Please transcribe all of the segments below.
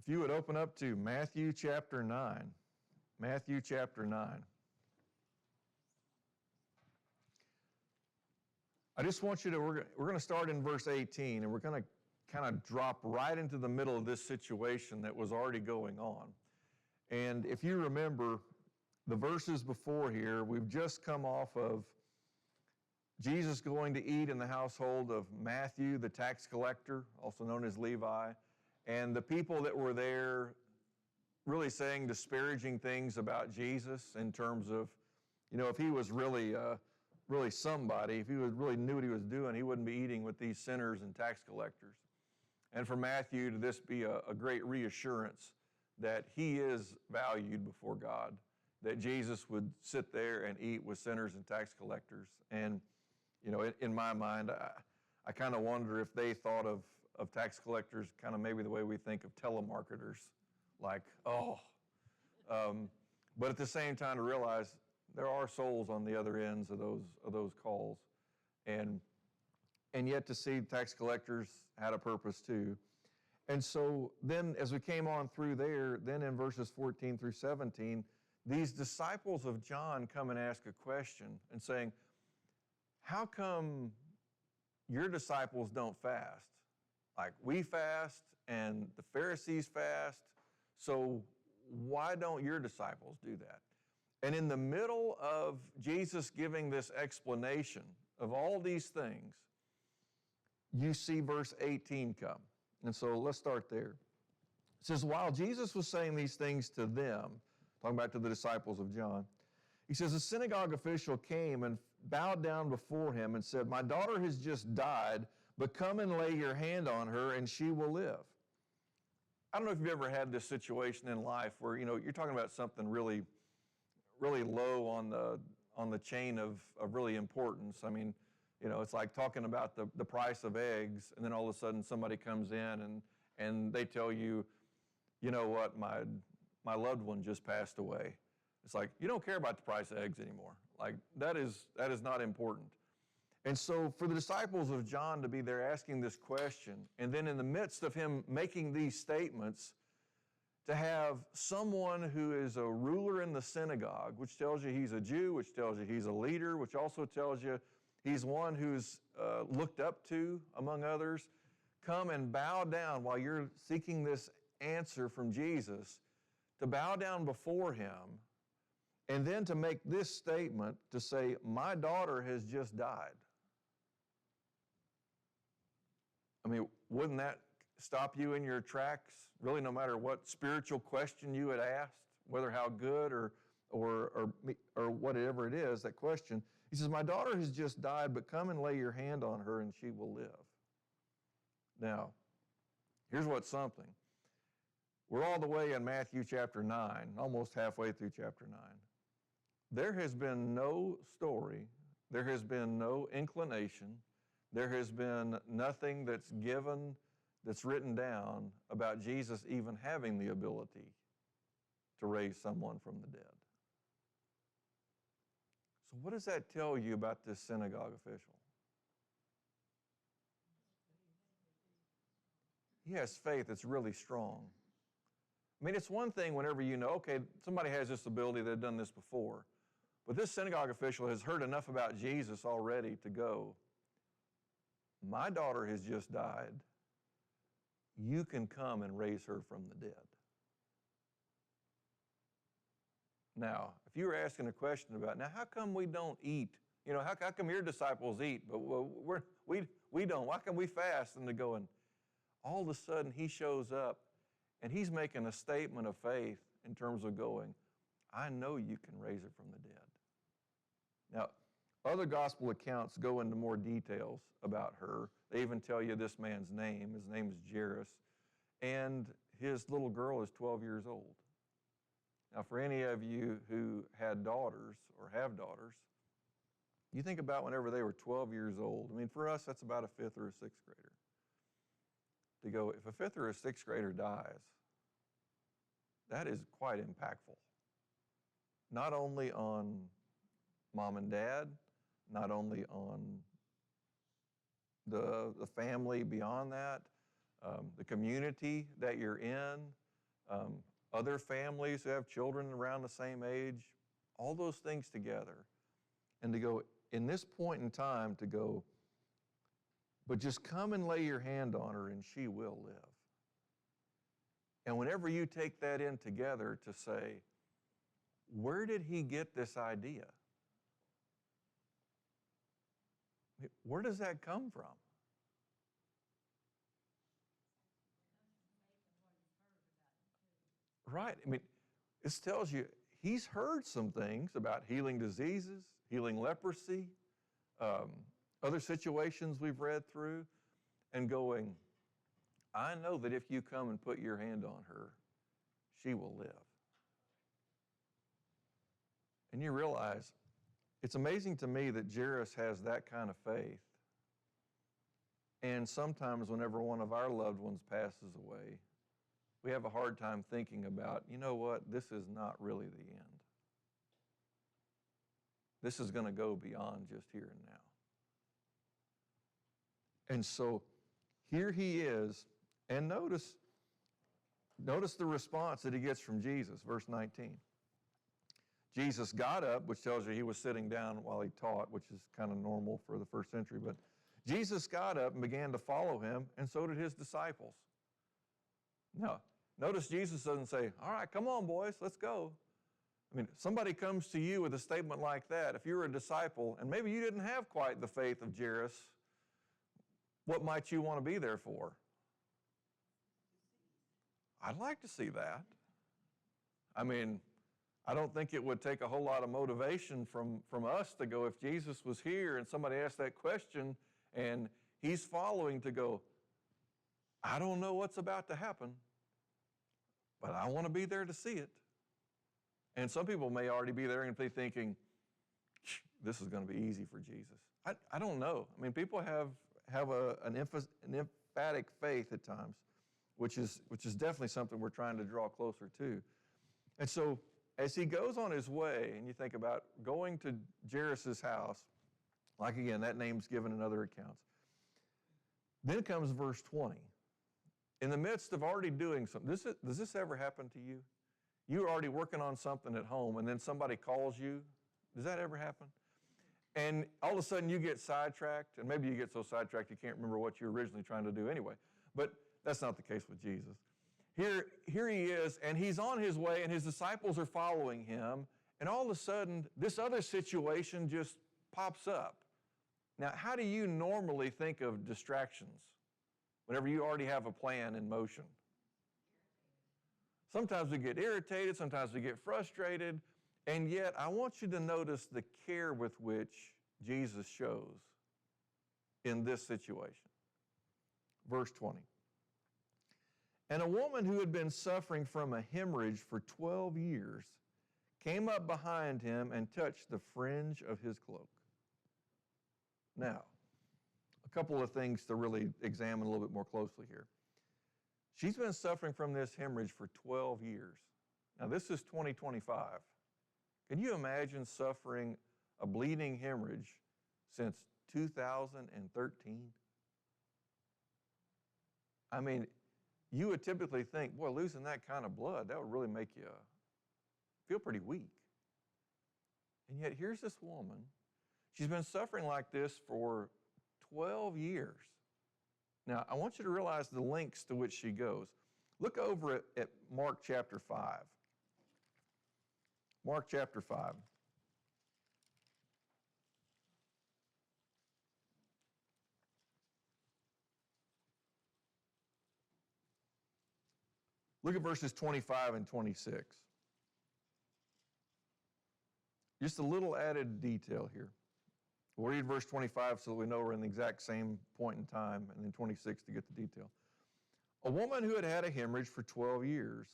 If you would open up to Matthew chapter 9. Matthew chapter 9. I just want you to, we're going to start in verse 18, and we're going to kind of drop right into the middle of this situation that was already going on. And if you remember the verses before here, we've just come off of Jesus going to eat in the household of Matthew, the tax collector, also known as Levi, and the people that were there really saying disparaging things about Jesus in terms of, if he was really somebody, if he really knew what he was doing, he wouldn't be eating with these sinners and tax collectors. And for Matthew to this be a great reassurance that he is valued before God, that Jesus would sit there and eat with sinners and tax collectors. And, in my mind, I kind of wonder if they thought of tax collectors kind of maybe the way we think of telemarketers, like, but at the same time to realize there are souls on the other ends of those calls. And yet to see tax collectors had a purpose too. And so then as we came on through there, then in verses 14 through 17, these disciples of John come and ask a question and saying, how come your disciples don't fast? Like we fast and the Pharisees fast, so why don't your disciples do that? And in the middle of Jesus giving this explanation of all these things, you see verse 18 come. And so let's start there. It says, while Jesus was saying these things to them, talking back to the disciples of John, he says, a synagogue official came and bowed down before him and said, my daughter has just died, but come and lay your hand on her and she will live. I don't know if you've ever had this situation in life where, you're talking about something really low on the chain of really importance. I mean, it's like talking about the price of eggs, and then all of a sudden somebody comes in and they tell you, you know what, my loved one just passed away. It's like, you don't care about the price of eggs anymore. Like, that is not important. And so for the disciples of John to be there asking this question, and then in the midst of him making these statements, to have someone who is a ruler in the synagogue, which tells you he's a Jew, which tells you he's a leader, which also tells you he's one who's looked up to among others, come and bow down while you're seeking this answer from Jesus, to bow down before him, and then to make this statement to say, my daughter has just died. I mean, wouldn't that stop you in your tracks, really, no matter what spiritual question you had asked, whether how good or whatever it is, that question? He says, my daughter has just died, but come and lay your hand on her and she will live. Now, here's what's something. We're all the way in Matthew chapter 9, almost halfway through chapter 9. There has been no story, there has been no inclination, there has been nothing that's written down about Jesus even having the ability to raise someone from the dead. So what does that tell you about this synagogue official? He has faith that's really strong. I mean, it's one thing whenever okay, somebody has this ability, they've done this before. But this synagogue official has heard enough about Jesus already to go, my daughter has just died. You can come and raise her from the dead. Now, if you were asking a question about, now how come we don't eat? How come your disciples eat, but we don't? Why can we fast? And they're going, all of a sudden he shows up and he's making a statement of faith in terms of going, I know you can raise her from the dead. Now, other gospel accounts go into more details about her. They even tell you this man's name. His name is Jairus. And his little girl is 12 years old. Now, for any of you who had daughters or have daughters, you think about whenever they were 12 years old. I mean, for us, that's about a fifth or a sixth grader. To go, if a fifth or a sixth grader dies, that is quite impactful. Not only on mom and dad, not only on the family beyond that, the community that you're in, other families who have children around the same age, all those things together. And to go, in this point in time, to go, but just come and lay your hand on her and she will live. And whenever you take that in together to say, where did he get this idea? Where does that come from? Right. I mean, this tells you he's heard some things about healing diseases, healing leprosy, other situations we've read through, and going, I know that if you come and put your hand on her, she will live. And you realize, it's amazing to me that Jairus has that kind of faith. And sometimes whenever one of our loved ones passes away, we have a hard time thinking about, you know what, this is not really the end. This is going to go beyond just here and now. And so here he is, and notice the response that he gets from Jesus, verse 19. Jesus got up, which tells you he was sitting down while he taught, which is kind of normal for the first century, but Jesus got up and began to follow him, and so did his disciples. Now, notice Jesus doesn't say, all right, come on, boys, let's go. I mean, somebody comes to you with a statement like that, if you're a disciple, and maybe you didn't have quite the faith of Jairus, what might you want to be there for? I'd like to see that. I mean, I don't think it would take a whole lot of motivation from us to go, if Jesus was here and somebody asked that question and he's following, to go, I don't know what's about to happen, but I want to be there to see it. And some people may already be there and be thinking, this is going to be easy for Jesus. I don't know. I mean, people have an emphatic faith at times, which is definitely something we're trying to draw closer to. And so as he goes on his way, and you think about going to Jairus' house, like again, that name's given in other accounts. Then comes verse 20. In the midst of already doing something, does this ever happen to you? You're already working on something at home, and then somebody calls you. Does that ever happen? And all of a sudden you get sidetracked, and maybe you get so sidetracked you can't remember what you were originally trying to do anyway. But that's not the case with Jesus. Here he is, and he's on his way, and his disciples are following him, and all of a sudden this other situation just pops up. Now, how do you normally think of distractions whenever you already have a plan in motion? Sometimes we get irritated, sometimes we get frustrated, and yet I want you to notice the care with which Jesus shows in this situation. Verse 20. And a woman who had been suffering from a hemorrhage for 12 years came up behind him and touched the fringe of his cloak. Now, a couple of things to really examine a little bit more closely here. She's been suffering from this hemorrhage for 12 years. Now, this is 2025. Can you imagine suffering a bleeding hemorrhage since 2013? I mean, you would typically think, boy, losing that kind of blood, that would really make you feel pretty weak. And yet, here's this woman. She's been suffering like this for 12 years. Now, I want you to realize the lengths to which she goes. Look over at Mark chapter 5. Mark chapter 5. Look at verses 25 and 26. Just a little added detail here. We'll read verse 25 so that we know we're in the exact same point in time, and then 26 to get the detail. A woman who had had a hemorrhage for 12 years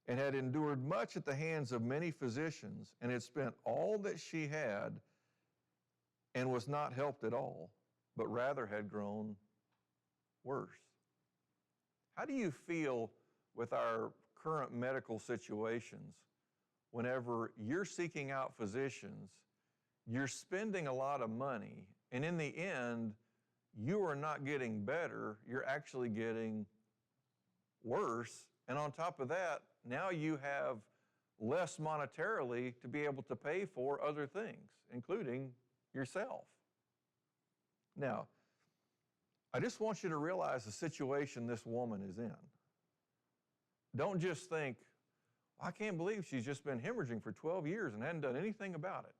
and had endured much at the hands of many physicians and had spent all that she had and was not helped at all, but rather had grown worse. How do you feel with our current medical situations whenever you're seeking out physicians, you're spending a lot of money, and in the end, you are not getting better, you're actually getting worse, And on top of that, now you have less monetarily to be able to pay for other things, including yourself. Now, I just want you to realize the situation this woman is in. Don't just think, I can't believe she's just been hemorrhaging for 12 years and hadn't done anything about it.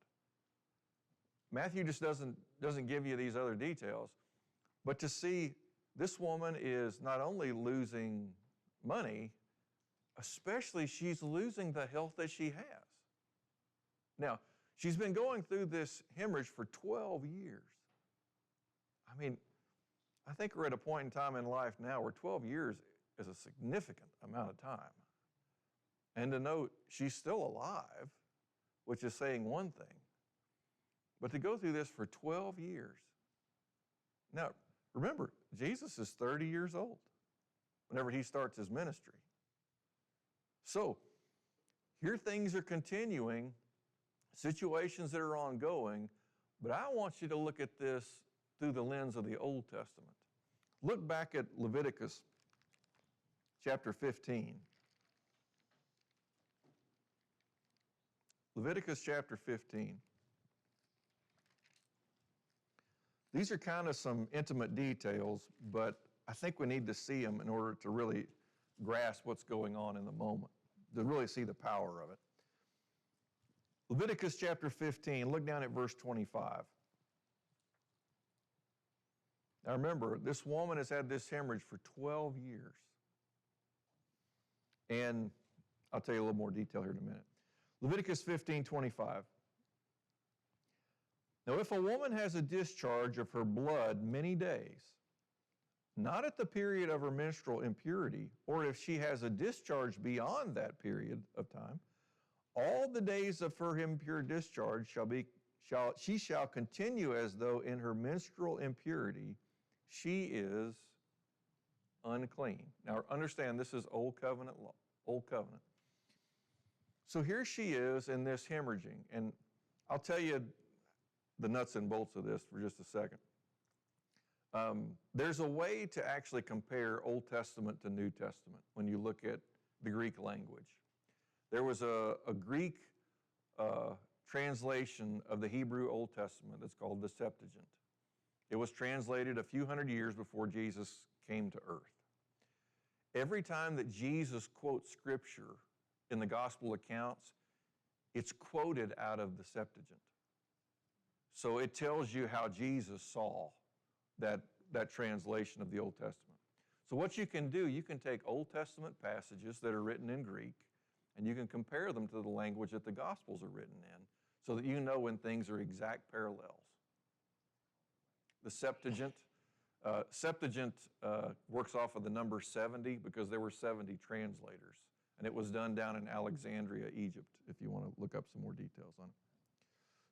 Matthew just doesn't give you these other details. But to see this woman is not only losing money, especially she's losing the health that she has. Now, she's been going through this hemorrhage for 12 years. I mean, I think we're at a point in time in life now where 12 years is a significant amount of time. And to note she's still alive, which is saying one thing, but to go through this for 12 years. Now, remember, Jesus is 30 years old whenever he starts his ministry. So, here things are continuing, situations that are ongoing, but I want you to look at this through the lens of the Old Testament. Look back at Leviticus chapter 15. Leviticus chapter 15. These are kind of some intimate details, but I think we need to see them in order to really grasp what's going on in the moment, to really see the power of it. Leviticus chapter 15, look down at verse 25. Now remember, this woman has had this hemorrhage for 12 years. And I'll tell you a little more detail here in a minute. Leviticus 15:25. Now, if a woman has a discharge of her blood many days, not at the period of her menstrual impurity, or if she has a discharge beyond that period of time, all the days of her impure discharge she shall continue as though in her menstrual impurity she is unclean. Now, understand this is Old Covenant law, Old Covenant. So here she is in this hemorrhaging, and I'll tell you the nuts and bolts of this for just a second. There's a way to actually compare Old Testament to New Testament when you look at the Greek language. There was a Greek translation of the Hebrew Old Testament that's called the Septuagint. It was translated a few hundred years before Jesus came to earth. Every time that Jesus quotes Scripture in the gospel accounts, it's quoted out of the Septuagint. So it tells you how Jesus saw that translation of the Old Testament. So what you can do, you can take Old Testament passages that are written in Greek, and you can compare them to the language that the Gospels are written in, so that you know when things are exact parallels. The Septuagint works off of the number 70 because there were 70 translators. And it was done down in Alexandria, Egypt, if you want to look up some more details on it.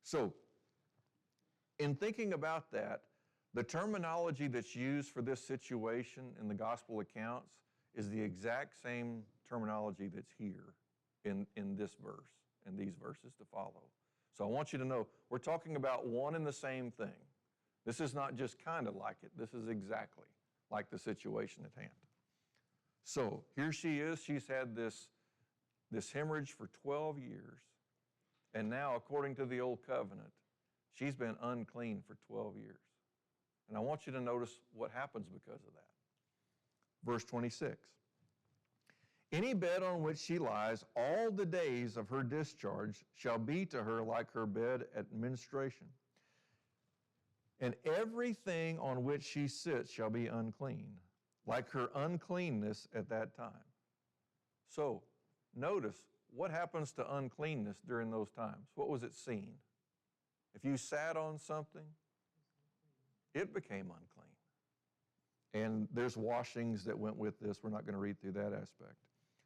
So, in thinking about that, the terminology that's used for this situation in the gospel accounts is the exact same terminology that's here in this verse, and these verses to follow. So I want you to know, we're talking about one and the same thing. This is not just kind of like it. This is exactly like the situation at hand. So here she is. She's had this hemorrhage for 12 years. And now, according to the Old Covenant, she's been unclean for 12 years. And I want you to notice what happens because of that. Verse 26. Any bed on which she lies all the days of her discharge shall be to her like her bed at menstruation. And everything on which she sits shall be unclean, like her uncleanness at that time. So, notice what happens to uncleanness during those times. What was it seen? If you sat on something, it became unclean. And there's washings that went with this. We're not going to read through that aspect.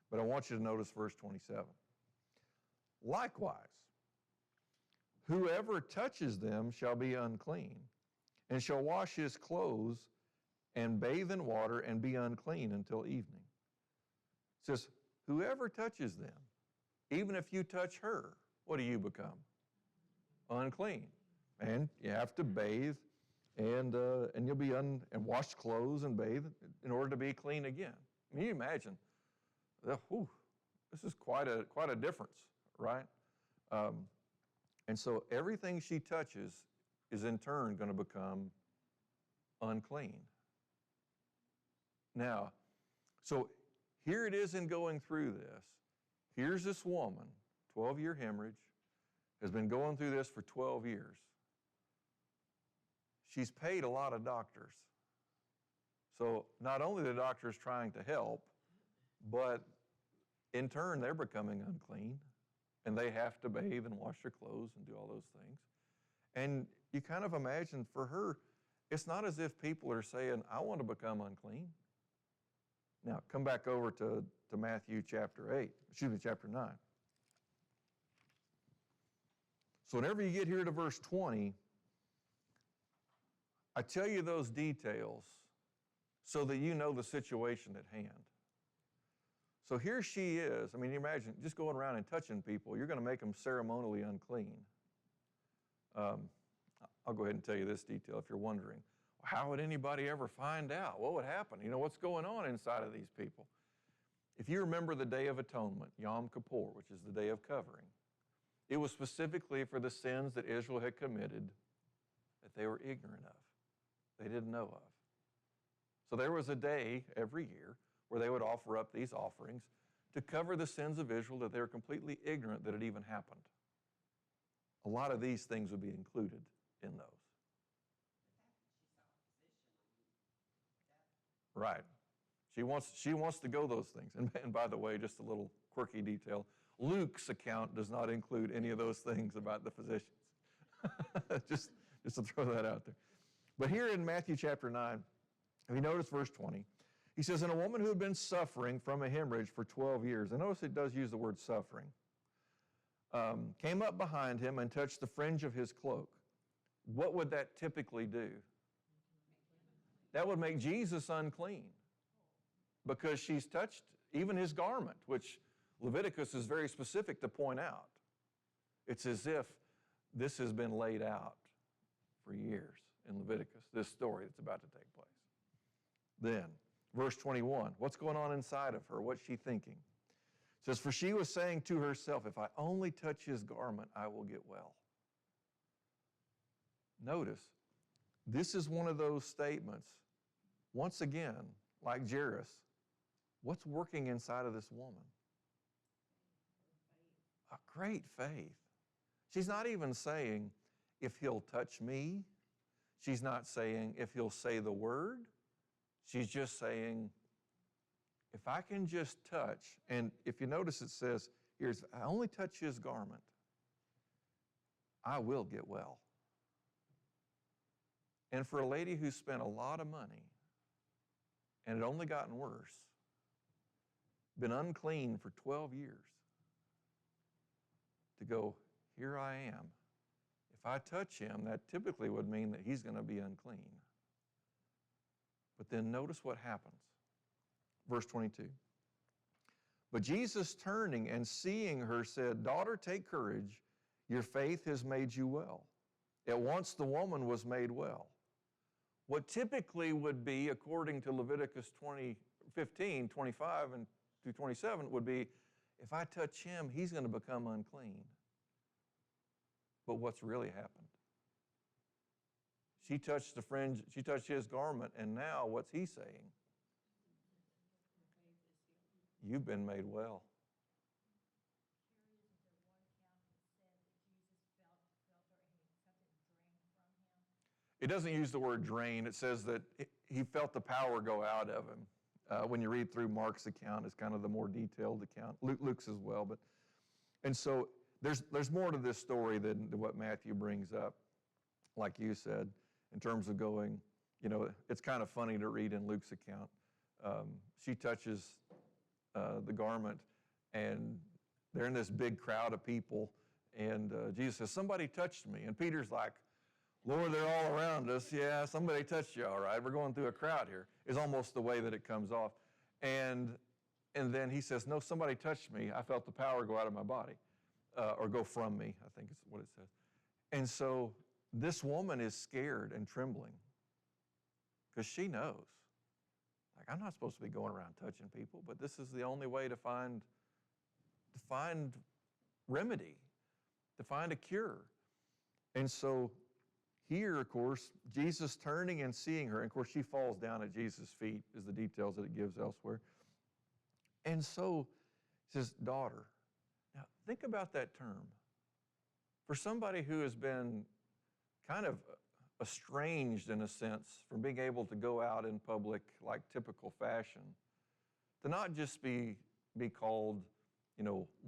But I want you to notice verse 27. Likewise, whoever touches them shall be unclean, and shall wash his clothes and bathe in water and be unclean until evening. It says, whoever touches them, even if you touch her, what do you become? Unclean. And you have to bathe and you'll be and wash clothes and bathe in order to be clean again. I mean, you imagine this is quite a difference, right? And so everything she touches is in turn going to become unclean. Now, so here it is in going through this. Here's this woman, 12-year hemorrhage, has been going through this for 12 years. She's paid a lot of doctors. So not only the doctors trying to help, but in turn they're becoming unclean, and they have to bathe and wash their clothes and do all those things. And you kind of imagine for her, it's not as if people are saying, I want to become unclean. Now, come back over to Matthew chapter 9. So whenever you get here to verse 20, I tell you those details so that you know the situation at hand. So here she is. I mean, imagine just going around and touching people. You're going to make them ceremonially unclean. I'll go ahead and tell you this detail if you're wondering. How would anybody ever find out? What would happen? You know, what's going on inside of these people? If you remember the Day of Atonement, Yom Kippur, which is the Day of Covering, it was specifically for the sins that Israel had committed that they were ignorant of. They didn't know of. So there was a day every year where they would offer up these offerings to cover the sins of Israel that they were completely ignorant that it even happened. A lot of these things would be included in those. Right. She wants to go those things. And by the way, just a little quirky detail, Luke's account does not include any of those things about the physicians. just to throw that out there. But here in Matthew chapter 9, if you notice verse 20, he says, and a woman who had been suffering from a hemorrhage for 12 years, and notice it does use the word suffering, came up behind him and touched the fringe of his cloak. What would that typically do? That would make Jesus unclean because she's touched even his garment, which Leviticus is very specific to point out. It's as if this has been laid out for years in Leviticus, this story that's about to take place. Then, verse 21, what's going on inside of her? What's she thinking? It says, for she was saying to herself, if I only touch his garment, I will get well. Notice, this is one of those statements, once again, like Jairus, what's working inside of this woman? A great faith. She's not even saying, if he'll touch me. She's not saying, if he'll say the word. She's just saying, if I can just touch, and if you notice it says, if I only touch his garment, I will get well. And for a lady who spent a lot of money, and it only gotten worse, been unclean for 12 years, to go, here I am. If I touch him, that typically would mean that he's going to be unclean. But then notice what happens. Verse 22. But Jesus turning and seeing her said, daughter, take courage. Your faith has made you well. At once the woman was made well. What typically would be, according to Leviticus 15, 25 and through 27, would be, if I touch him, he's going to become unclean. But what's really happened? She touched the fringe, she touched his garment, and now what's he saying? You've been made well. It doesn't use the word drain. It says that he felt the power go out of him. When you read through Mark's account, it's kind of the more detailed account. Luke's as well. And so there's more to this story than what Matthew brings up, like you said, in terms of going, it's kind of funny to read in Luke's account. She touches the garment, and they're in this big crowd of people, and Jesus says, somebody touched me. And Peter's like, Lord, they're all around us. Yeah, somebody touched you, all right. We're going through a crowd here, is almost the way that it comes off. And then he says, no, somebody touched me. I felt the power go out of my body, or go from me, I think is what it says. And so this woman is scared and trembling because she knows, Like, I'm not supposed to be going around touching people, but this is the only way to find remedy, to find a cure. And so here, of course, Jesus turning and seeing her, and of course she falls down at Jesus' feet is the details that it gives elsewhere. And so he says, daughter. Now, think about that term. For somebody who has been kind of estranged, in a sense, from being able to go out in public like typical fashion, to not just be called,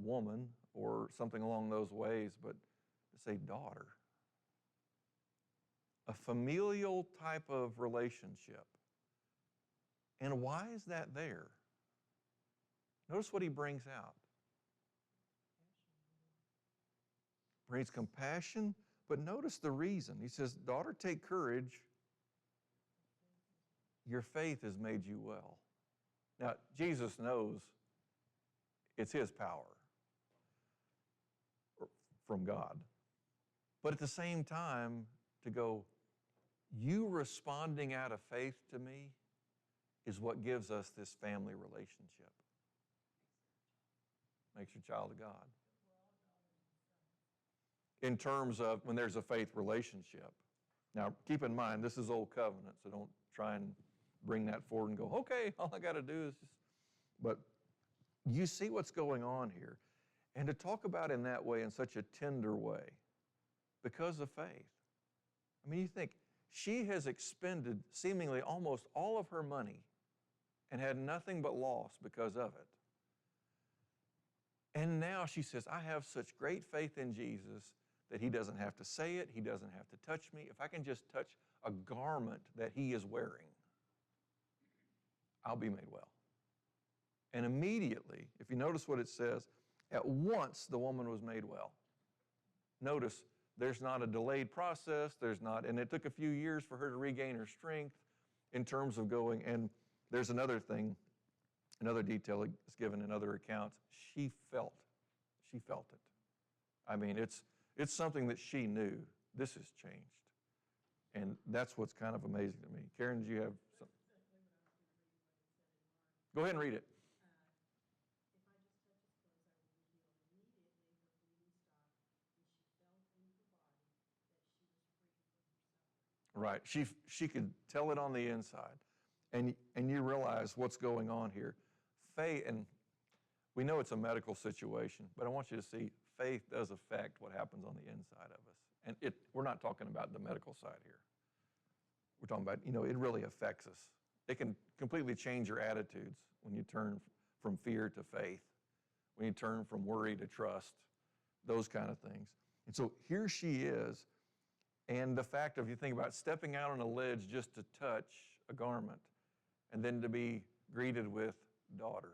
woman or something along those ways, but to say daughter. A familial type of relationship. And why is that there? Notice what he brings out. Brings compassion, but notice the reason. He says, daughter, take courage. Your faith has made you well. Now, Jesus knows it's his power from God. But at the same time, to go, you responding out of faith to me is what gives us this family relationship. Makes you a child of God. In terms of when there's a faith relationship. Now, keep in mind, this is Old Covenant, so don't try and bring that forward and go, okay, all I got to do is just... But you see what's going on here. And to talk about in that way, in such a tender way, because of faith. I mean, you think, she has expended seemingly almost all of her money and had nothing but loss because of it. And now she says, I have such great faith in Jesus that he doesn't have to say it, he doesn't have to touch me. If I can just touch a garment that he is wearing, I'll be made well. And immediately, if you notice what it says, at once the woman was made well. Notice, there's not a delayed process, and it took a few years for her to regain her strength in terms of going, and there's another thing, another detail is given in other accounts. She felt it. I mean, it's something that she knew. This has changed. And that's what's kind of amazing to me. Karen, did you have something? Go ahead and read it. Right. She could tell it on the inside. And you realize what's going on here. Faith, and we know it's a medical situation, but I want you to see faith does affect what happens on the inside of us. And we're not talking about the medical side here. We're talking about, it really affects us. It can completely change your attitudes when you turn from fear to faith, when you turn from worry to trust, those kind of things. And so here she is. And the fact of, you think about stepping out on a ledge just to touch a garment and then to be greeted with daughter.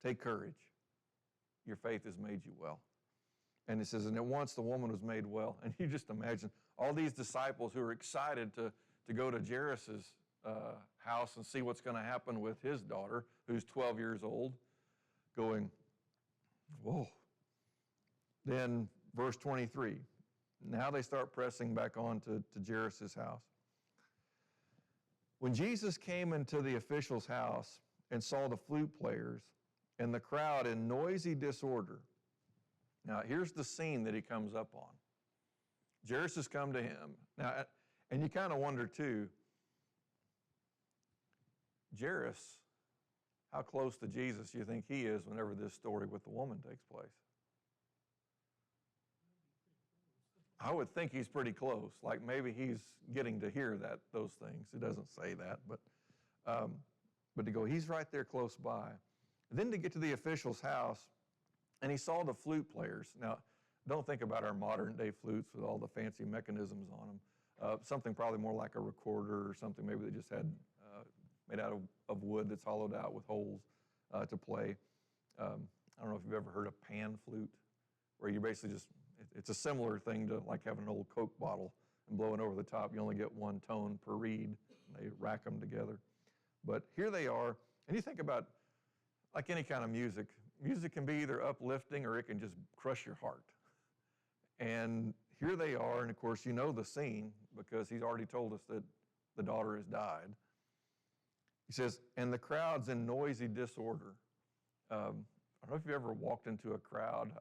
Take courage. Your faith has made you well. And it says, and at once the woman was made well. And you just imagine all these disciples who are excited to go to Jairus' house and see what's going to happen with his daughter, who's 12 years old, going, whoa. Then verse 23, now they start pressing back on to Jairus' house. When Jesus came into the official's house and saw the flute players and the crowd in noisy disorder. Now, here's the scene that he comes up on. Jairus has come to him. Now, and you kind of wonder, too, Jairus, how close to Jesus do you think he is whenever this story with the woman takes place? I would think he's pretty close, like maybe he's getting to hear those things. It doesn't say that, but to go, he's right there close by. Then to get to the official's house, and he saw the flute players. Now, don't think about our modern day flutes with all the fancy mechanisms on them. Something probably more like a recorder or something maybe they just had made out of wood that's hollowed out with holes to play. I don't know if you've ever heard of pan flute, where you basically just, it's a similar thing to like having an old Coke bottle and blowing over the top. You only get one tone per reed. They rack them together. But here they are, and you think about, like any kind of music, music can be either uplifting or it can just crush your heart. And here they are, and of course you know the scene because he's already told us that the daughter has died. He says, and the crowd's in noisy disorder. I don't know if you've ever walked into a crowd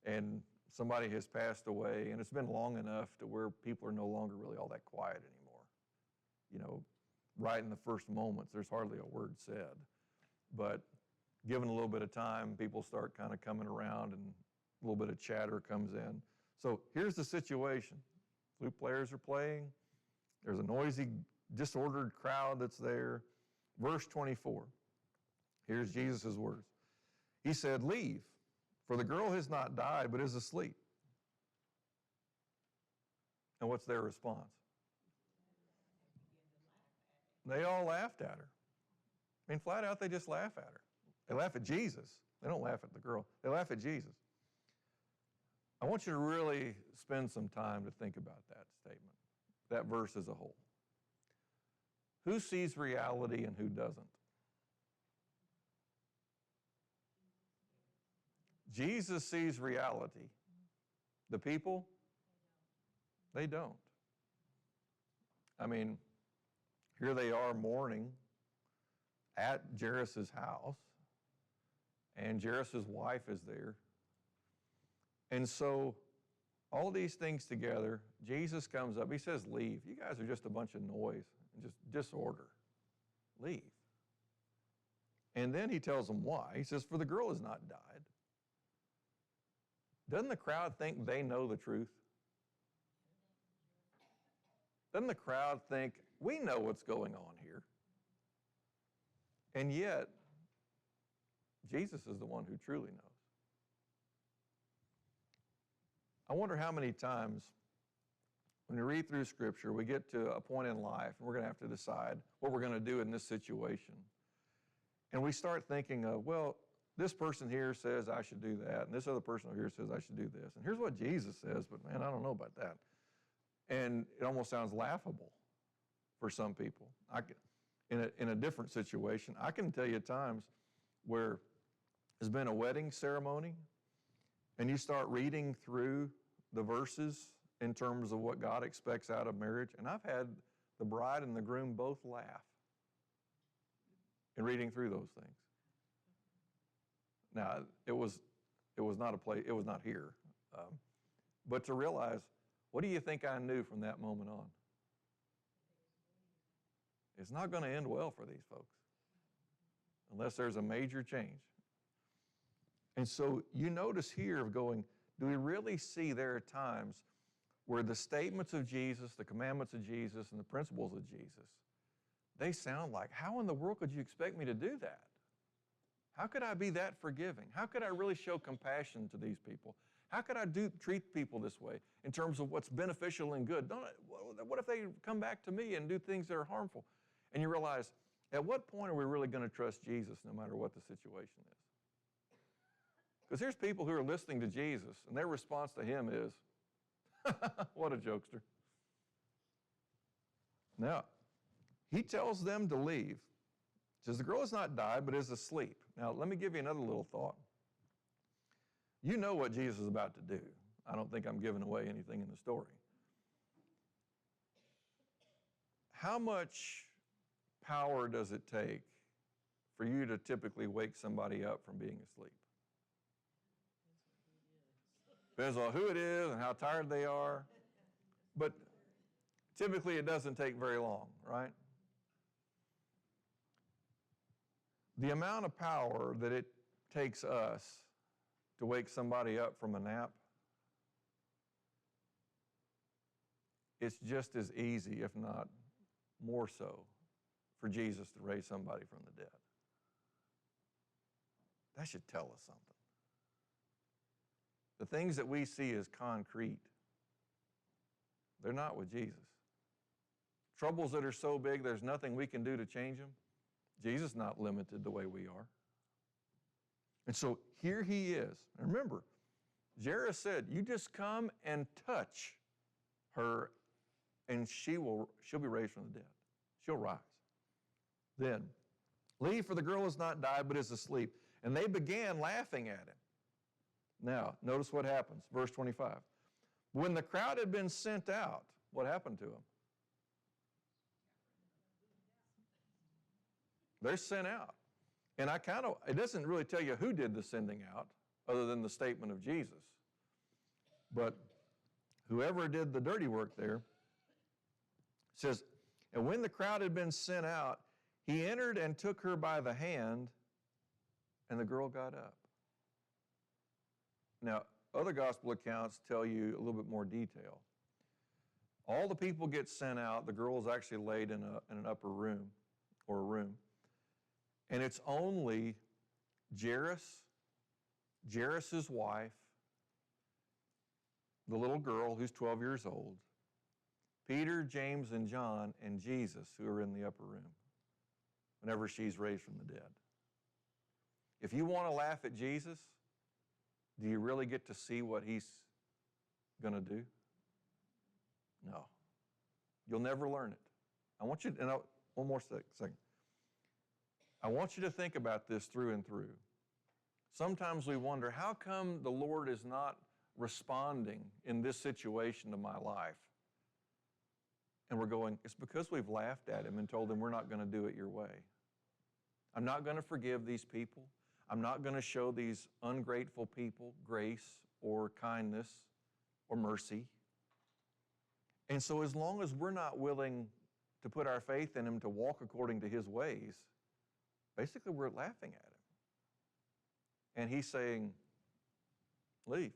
and somebody has passed away, and it's been long enough to where people are no longer really all that quiet anymore. You know, right in the first moments, there's hardly a word said. But given a little bit of time, people start kind of coming around and a little bit of chatter comes in. So here's the situation. Flute players are playing. There's a noisy, disordered crowd that's there. Verse 24. Here's Jesus' words. He said, leave, for the girl has not died, but is asleep. And what's their response? They all laughed at her. I mean, flat out, they just laugh at her. They laugh at Jesus. They don't laugh at the girl. They laugh at Jesus. I want you to really spend some time to think about that statement, that verse as a whole. Who sees reality and who doesn't? Jesus sees reality. The people, they don't. I mean, here they are mourning at Jairus' house, and Jairus' wife is there. And so, all these things together, Jesus comes up. He says, leave. You guys are just a bunch of noise and just disorder. Leave. And then he tells them why. He says, for the girl has not died. Doesn't the crowd think they know the truth? Doesn't the crowd think, we know what's going on here? And yet, Jesus is the one who truly knows. I wonder how many times when we read through Scripture, we get to a point in life and we're going to have to decide what we're going to do in this situation. And we start thinking of, well, this person here says I should do that, and this other person over here says I should do this. And here's what Jesus says, but man, I don't know about that. And it almost sounds laughable for some people. In a different situation, I can tell you times where there's been a wedding ceremony, and you start reading through the verses in terms of what God expects out of marriage, and I've had the bride and the groom both laugh in reading through those things. Now, it was not here, but to realize, what do you think I knew from that moment on? It's not going to end well for these folks unless there's a major change. And so you notice here of going, do we really see there are times where the statements of Jesus, the commandments of Jesus, and the principles of Jesus, they sound like, how in the world could you expect me to do that? How could I be that forgiving? How could I really show compassion to these people? How could I treat people this way in terms of what's beneficial and good? What if they come back to me and do things that are harmful? And you realize, at what point are we really going to trust Jesus no matter what the situation is? Because here's people who are listening to Jesus, and their response to him is, what a jokester. Now, he tells them to leave. He says, the girl has not died, but is asleep. Now, let me give you another little thought. You know what Jesus is about to do. I don't think I'm giving away anything in the story. How much power does it take for you to typically wake somebody up from being asleep? Depends on who it is and how tired they are. But typically it doesn't take very long, right? The amount of power that it takes us to wake somebody up from a nap, it's just as easy, if not more so, for Jesus to raise somebody from the dead. That should tell us something. The things that we see as concrete, they're not with Jesus. Troubles that are so big there's nothing we can do to change them, Jesus is not limited the way we are. And so here he is. And remember, Jairus said, you just come and touch her and she'll be raised from the dead. She'll rise. Then, leave, for the girl has not died but is asleep. And they began laughing at him. Now, notice what happens. Verse 25. When the crowd had been sent out, what happened to them? They're sent out. And it doesn't really tell you who did the sending out, other than the statement of Jesus. But whoever did the dirty work there says, and when the crowd had been sent out, he entered and took her by the hand, and the girl got up. Now, other gospel accounts tell you a little bit more detail. All the people get sent out. The girl is actually laid in an upper room, or a room. And it's only Jairus' wife, the little girl who's 12 years old, Peter, James, and John, and Jesus who are in the upper room whenever she's raised from the dead. If you want to laugh at Jesus, do you really get to see what he's going to do? No. You'll never learn it. I want you to, one more second. I want you to think about this through and through. Sometimes we wonder, how come the Lord is not responding in this situation to my life? And we're going, it's because we've laughed at him and told him we're not going to do it your way. I'm not going to forgive these people. I'm not going to show these ungrateful people grace or kindness or mercy. And so as long as we're not willing to put our faith in him to walk according to his ways, basically we're laughing at him. And he's saying, leave.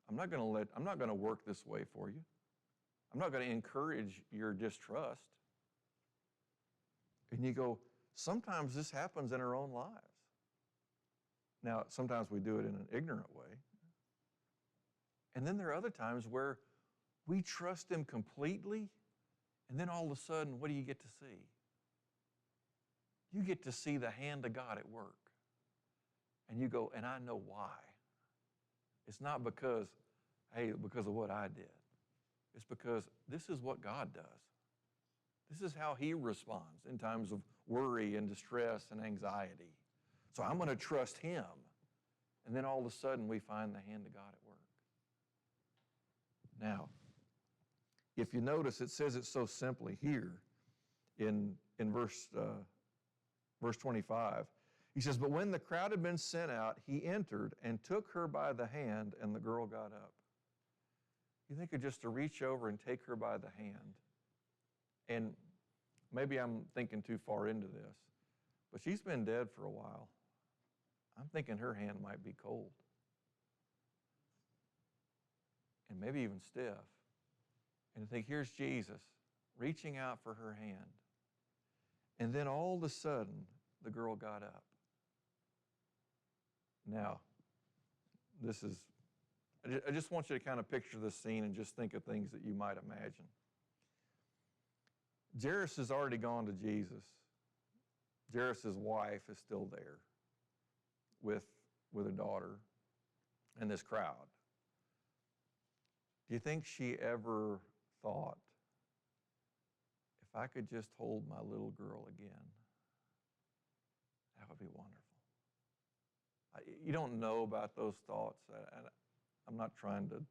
I'm not going to work this way for you. I'm not going to encourage your distrust. And you go, sometimes this happens in our own lives. Now, sometimes we do it in an ignorant way. And then there are other times where we trust him completely, and then all of a sudden, what do you get to see? You get to see the hand of God at work. And you go, and I know why. It's not because of what I did. It's because this is what God does. This is how he responds in times of worry and distress and anxiety. So I'm going to trust him. And then all of a sudden we find the hand of God at work. Now, if you notice, it says it so simply here in verse 25. He says, but when the crowd had been sent out, he entered and took her by the hand, and the girl got up. You think of just to reach over and take her by the hand. And maybe I'm thinking too far into this, but she's been dead for a while. I'm thinking her hand might be cold. And maybe even stiff. And I think, here's Jesus reaching out for her hand. And then all of a sudden, the girl got up. Now, I just want you to kind of picture this scene and just think of things that you might imagine. Jairus has already gone to Jesus. Jairus' wife is still there with her daughter and this crowd. Do you think she ever thought, if I could just hold my little girl again, that would be wonderful? You don't know about those thoughts. I'm not trying to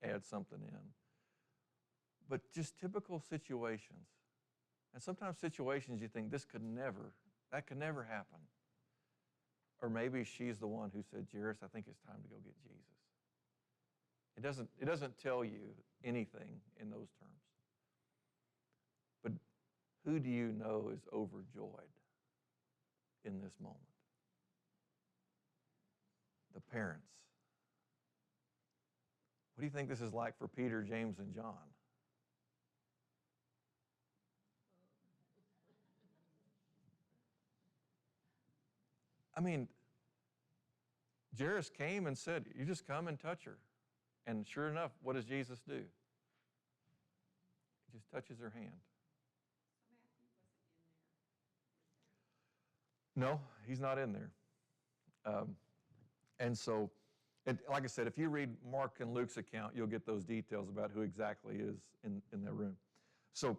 add something in. But just typical situations. And sometimes situations you think, that could never happen. Or maybe she's the one who said, Jairus, I think it's time to go get Jesus. It doesn't tell you anything in those terms. But who do you know is overjoyed in this moment? The parents. What do you think this is like for Peter, James, and John? I mean, Jairus came and said, you just come and touch her. And sure enough, what does Jesus do? He just touches her hand. No, he's not in there. And so, like I said, if you read Mark and Luke's account, you'll get those details about who exactly is in that room. So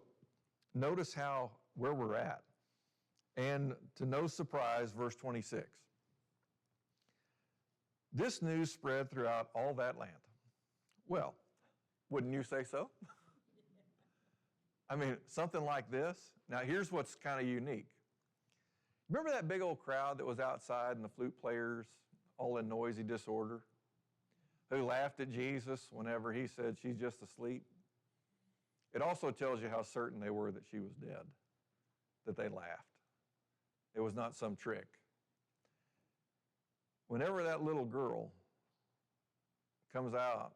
notice where we're at. And to no surprise, verse 26. This news spread throughout all that land. Well, wouldn't you say so? I mean, something like this. Now, here's what's kind of unique. Remember that big old crowd that was outside and the flute players all in noisy disorder, who laughed at Jesus whenever he said she's just asleep? It also tells you how certain they were that she was dead, that they laughed. It was not some trick. Whenever that little girl comes out,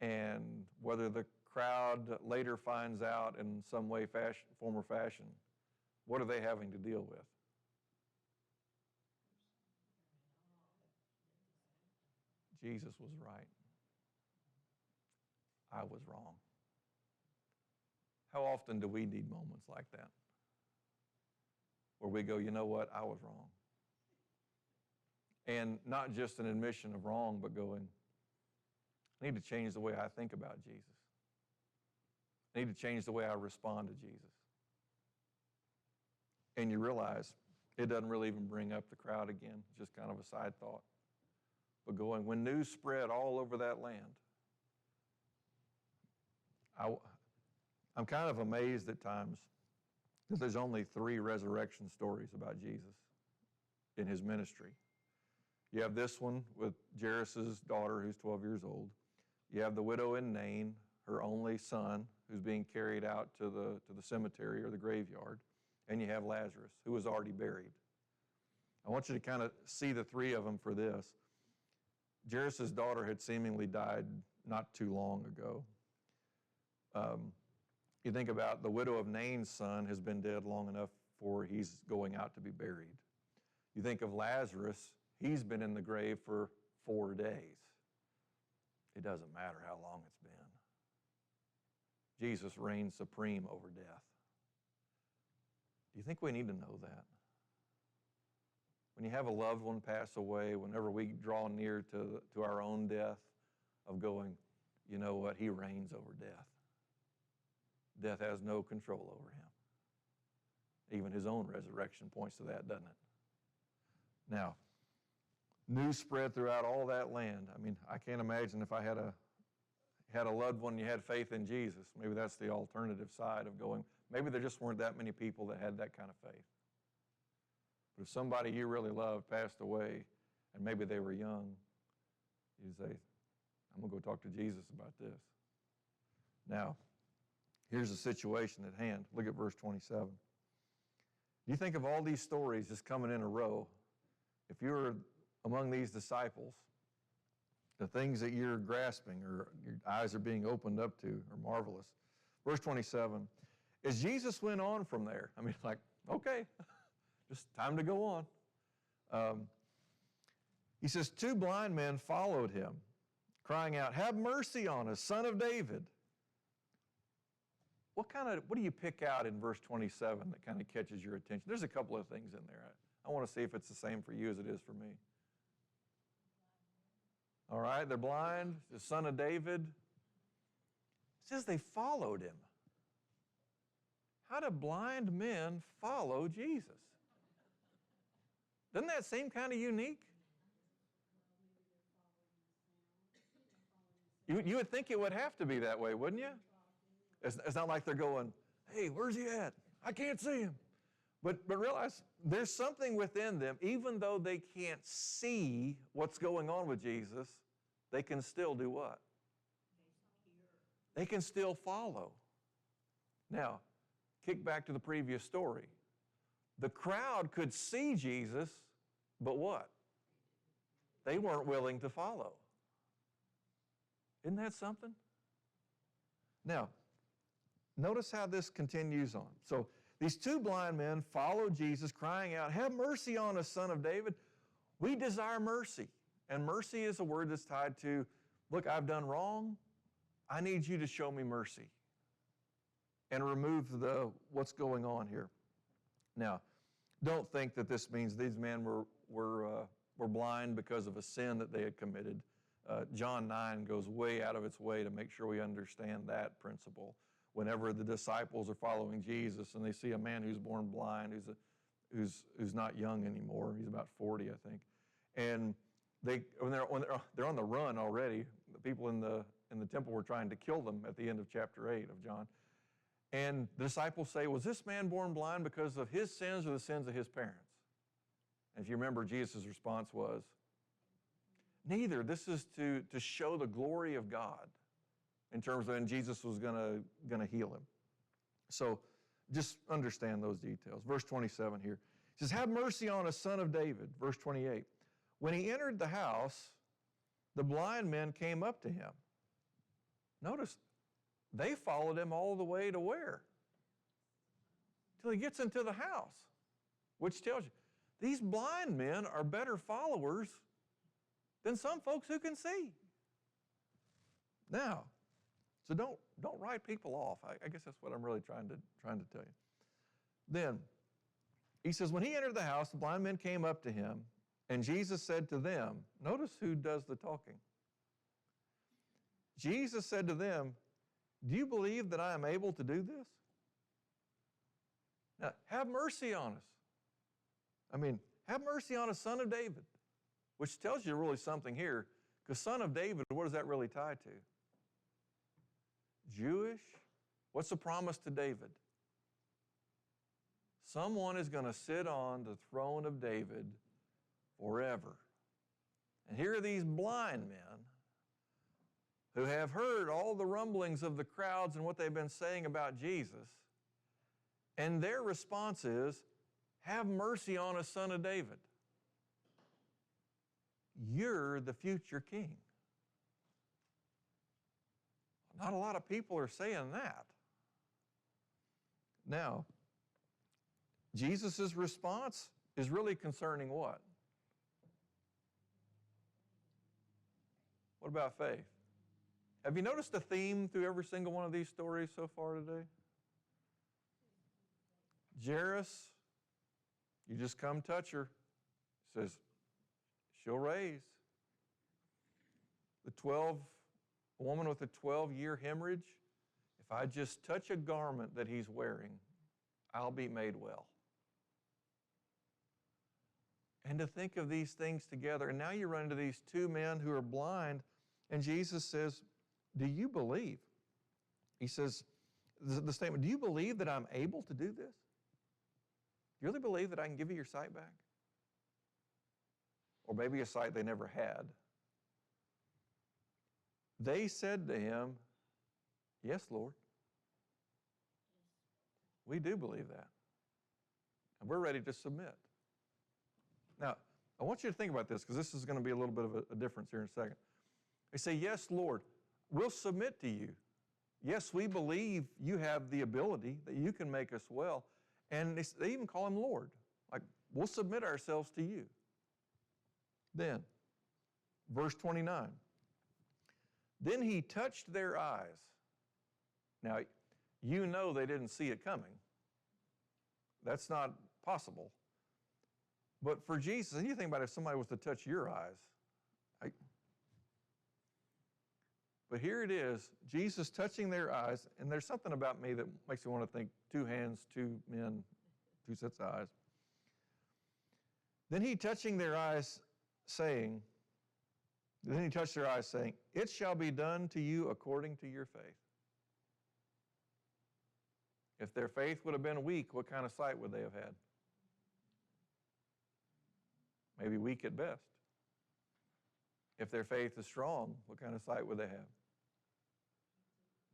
and whether the crowd later finds out in some way, form, or fashion, what are they having to deal with? Jesus was right. I was wrong. How often do we need moments like that? Where we go, you know what, I was wrong. And not just an admission of wrong, but going, I need to change the way I think about Jesus. I need to change the way I respond to Jesus. And you realize it doesn't really even bring up the crowd again, it's just kind of a side thought. But going, when news spread all over that land, I'm kind of amazed at times that there's only 3 resurrection stories about Jesus in his ministry. You have this one with Jairus' daughter who's 12 years old. You have the widow in Nain, her only son, who's being carried out to the cemetery or the graveyard. And you have Lazarus, who was already buried. I want you to kind of see the 3 of them for this. Jairus' daughter had seemingly died not too long ago. You think about the widow of Nain's son has been dead long enough for he's going out to be buried. You think of Lazarus, he's been in the grave for 4 days. It doesn't matter how long it's been. Jesus reigns supreme over death. Do you think we need to know that? When you have a loved one pass away, whenever we draw near to our own death, of going, you know what, he reigns over death. Death has no control over him. Even his own resurrection points to that, doesn't it? Now, news spread throughout all that land. I mean, I can't imagine if I had a loved one and you had faith in Jesus. Maybe that's the alternative side of going, maybe there just weren't that many people that had that kind of faith. But if somebody you really loved passed away, and maybe they were young, you say, I'm going to go talk to Jesus about this. Now, here's the situation at hand. Look at verse 27. You think of all these stories just coming in a row. If you were among these disciples, the things that you're grasping or your eyes are being opened up to are marvelous. Verse 27, as Jesus went on from there, I mean, like, okay, just time to go on. He says, 2 blind men followed him, crying out, have mercy on us, Son of David. What do you pick out in verse 27 that kind of catches your attention? There's a couple of things in there. I want to see if it's the same for you as it is for me. All right, they're blind, the Son of David. It says they followed him. How do blind men follow Jesus? Doesn't that seem kind of unique? You would think it would have to be that way, wouldn't you? It's not like they're going, hey, where's he at? I can't see him. But realize there's something within them, even though they can't see what's going on with Jesus, they can still do what? They can still follow. Now, kick back to the previous story. The crowd could see Jesus, but what? They weren't willing to follow. Isn't that something? Now, notice how this continues on. So, these 2 blind men follow Jesus, crying out, have mercy on us, Son of David. We desire mercy. And mercy is a word that's tied to, look, I've done wrong. I need you to show me mercy and remove what's going on here. Now, don't think that this means these men were blind because of a sin that they had committed. John 9 goes way out of its way to make sure we understand that principle. Whenever the disciples are following Jesus and they see a man who's born blind, who's not young anymore, he's about 40, I think, and when they're on the run already, the people in the temple were trying to kill them at the end of chapter 8 of John, And the disciples say, was this man born blind because of his sins or the sins of his parents? And if you remember, Jesus' response was, neither. This is to show the glory of God in terms of when Jesus was going to heal him. So just understand those details. Verse 27 here. It says, have mercy on us, son of David. Verse 28. When he entered the house, the blind men came up to him. Notice, they followed him all the way to where? Till he gets into the house, which tells you, these blind men are better followers than some folks who can see. Now, so don't write people off. I guess that's what I'm really trying to tell you. Then, he says, when he entered the house, the blind men came up to him, and Jesus said to them, notice who does the talking. Jesus said to them, do you believe that I am able to do this? Now, have mercy on us. I mean, have mercy on us, son of David, which tells you really something here, because son of David, what is that really tied to? Jewish. What's the promise to David? Someone is going to sit on the throne of David forever. And here are these blind men who have heard all the rumblings of the crowds and what they've been saying about Jesus, and their response is, have mercy on us, son of David. You're the future king. Not a lot of people are saying that. Now, Jesus' response is really concerning what? What about faith? Have you noticed a theme through every single one of these stories so far today? Jairus, you just come touch her. Says, she'll raise. The woman with a 12-year hemorrhage, if I just touch a garment that he's wearing, I'll be made well. And to think of these things together, and now you run into these two men who are blind, and Jesus says, do you believe? He says, the statement, do you believe that I'm able to do this? Do you really believe that I can give you your sight back? Or maybe a sight they never had. They said to him, yes, Lord. We do believe that. And we're ready to submit. Now, I want you to think about this, because this is going to be a little bit of a difference here in a second. They say, yes, Lord, we'll submit to you. Yes, we believe you have the ability that you can make us well. And they even call him Lord. Like, we'll submit ourselves to you. Then, verse 29. Then he touched their eyes. Now, you know they didn't see it coming. That's not possible. But for Jesus, and you think about if somebody was to touch your eyes. But here it is, Jesus touching their eyes, and there's something about me that makes me want to think two hands, two men, two sets of eyes. Then he touched their eyes, saying, it shall be done to you according to your faith. If their faith would have been weak, what kind of sight would they have had? Maybe weak at best. If their faith is strong, what kind of sight would they have?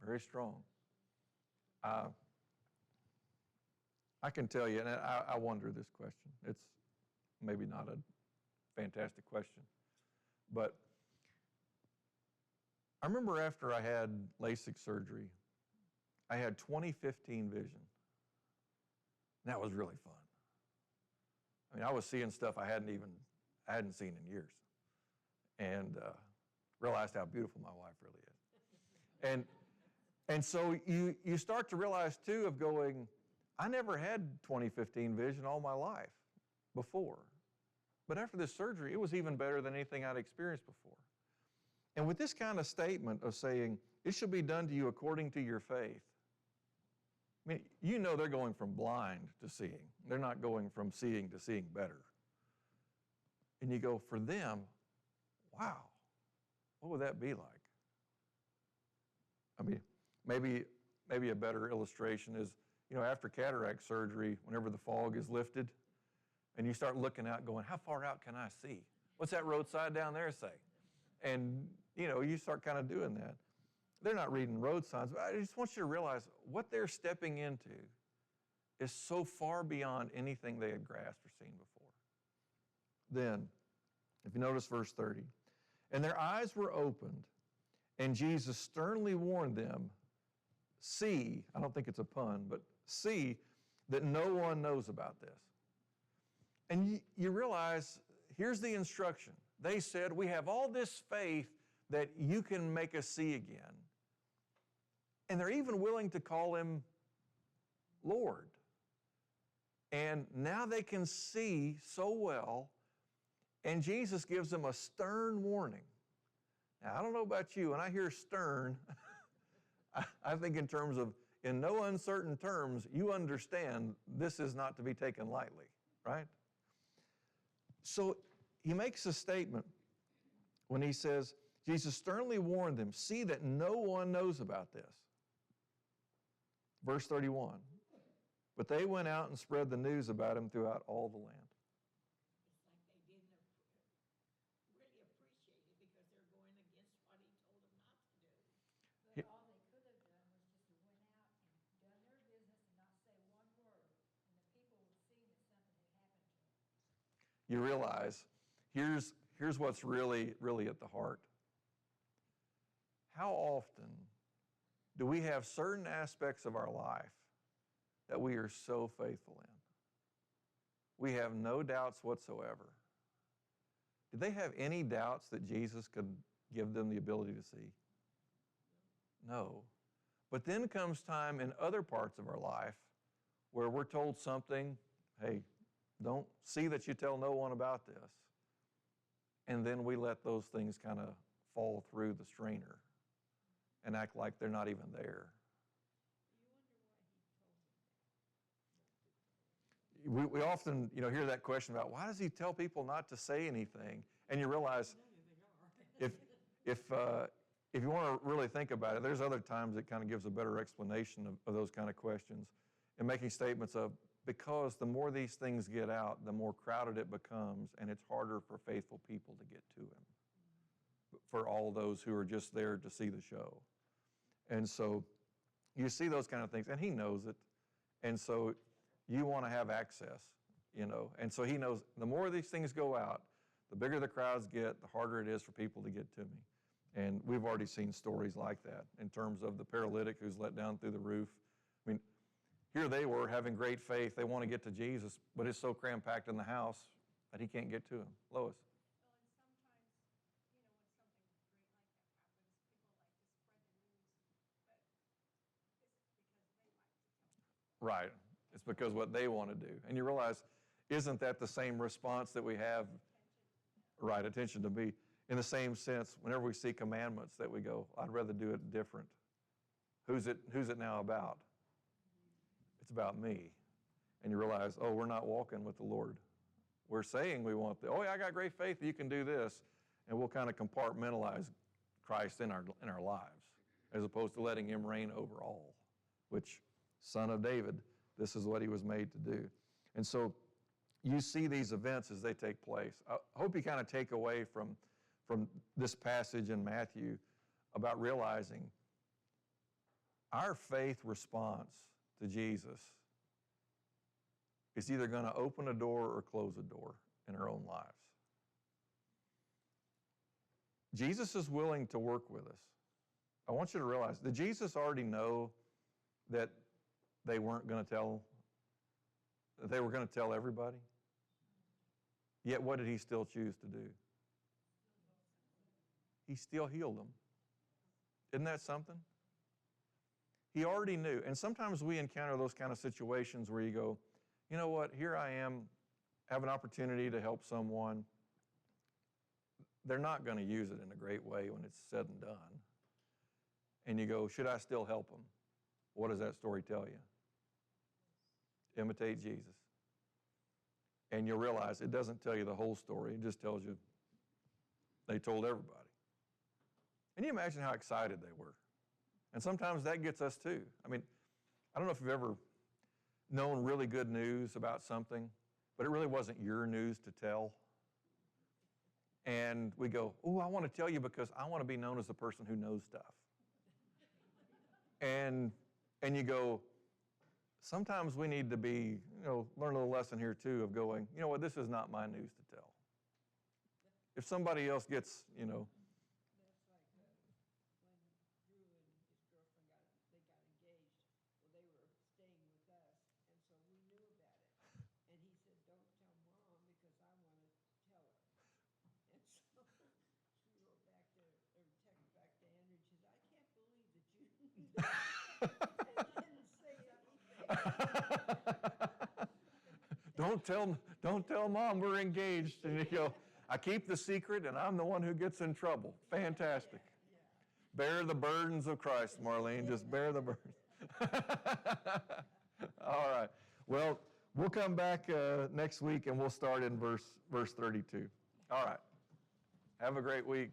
Very strong. I can tell you, and I wonder this question. It's maybe not a fantastic question, but I remember after I had LASIK surgery, I had 20/15 vision. And that was really fun. I mean, I was seeing stuff I hadn't seen in years, and realized how beautiful my wife really is. And so you start to realize too of going, I never had 20/15 vision all my life before. But after this surgery, it was even better than anything I'd experienced before. And with this kind of statement of saying, it shall be done to you according to your faith, I mean, you know they're going from blind to seeing. They're not going from seeing to seeing better. And you go, for them, wow, what would that be like? I mean, maybe a better illustration is, after cataract surgery, whenever the fog is lifted, and you start looking out going, how far out can I see? What's that roadside down there say? And, you start kind of doing that. They're not reading road signs, but I just want you to realize what they're stepping into is so far beyond anything they had grasped or seen before. Then, if you notice verse 30, and their eyes were opened, and Jesus sternly warned them, see, I don't think it's a pun, but see that no one knows about this. And you realize, here's the instruction. They said, we have all this faith that you can make us see again. And they're even willing to call him Lord. And now they can see so well, and Jesus gives them a stern warning. Now, I don't know about you, when I hear stern, I think in terms of, in no uncertain terms, you understand this is not to be taken lightly, right? So he makes a statement when he says, Jesus sternly warned them, see that no one knows about this. Verse 31, but they went out and spread the news about him throughout all the land. It's like they didn't really appreciate it because they're going against what he told them not to do. But all they could have done was just to went out and done their business and not say one word, and the people would see that something had happened to them. You realize, here's what's really, really at the heart. How often do we have certain aspects of our life that we are so faithful in? We have no doubts whatsoever. Did they have any doubts that Jesus could give them the ability to see? No. But then comes time in other parts of our life where we're told something, hey, don't see that you tell no one about this. And then we let those things kind of fall through the strainer and act like they're not even there. We often, hear that question about why does he tell people not to say anything? And you realize if you want to really think about it, there's other times it kind of gives a better explanation of those kind of questions and making statements of, because the more these things get out, the more crowded it becomes, and it's harder for faithful people to get to him, for all those who are just there to see the show. And so you see those kind of things, and he knows it. And so you want to have access, And so he knows the more these things go out, the bigger the crowds get, the harder it is for people to get to me. And we've already seen stories like that in terms of the paralytic who's let down through the roof. I mean, here they were having great faith. They want to get to Jesus, but it's so cram-packed in the house that he can't get to him. Lois. Right. It's because what they want to do. And you realize, isn't that the same response that we have? Right, attention to me. In the same sense, whenever we see commandments that we go, I'd rather do it different. Who's it now about? It's about me. And you realize, oh, we're not walking with the Lord. We're saying we want oh yeah, I got great faith that you can do this. And we'll kind of compartmentalize Christ in our lives, as opposed to letting him reign over all, which, Son of David, this is what he was made to do. And so you see these events as they take place. I hope you kind of take away from this passage in Matthew about realizing our faith response to Jesus is either going to open a door or close a door in our own lives. Jesus is willing to work with us. I want you to realize, did Jesus already know that they weren't going to tell, that they were going to tell everybody? Yet what did he still choose to do? He still healed them. Isn't that something? He already knew. And sometimes we encounter those kind of situations where you go, you know what, here I am, have an opportunity to help someone. They're not going to use it in a great way when it's said and done. And you go, should I still help them? What does that story tell you? Imitate Jesus. And you'll realize it doesn't tell you the whole story. It just tells you they told everybody. And you imagine how excited they were. And sometimes that gets us too. I mean, I don't know if you've ever known really good news about something, but it really wasn't your news to tell. And we go, oh, I want to tell you because I want to be known as the person who knows stuff. And you go, sometimes we need to be, learn a little lesson here too of going, you know what, this is not my news to tell. If somebody else gets, That's like when Drew and his girlfriend got engaged. Well, they were staying with us, and so we knew about it. And he said, "Don't tell Mom because I want to tell her." And so she wrote back to, or text back to Andrew, and she said, "I can't believe that you didn't say anything." Don't tell Mom we're engaged. And you go, I keep the secret and I'm the one who gets in trouble. Fantastic. Bear the burdens of Christ, Marlene. Just bear the burdens. All right. Well, we'll come back next week and we'll start in verse 32. All right. Have a great week.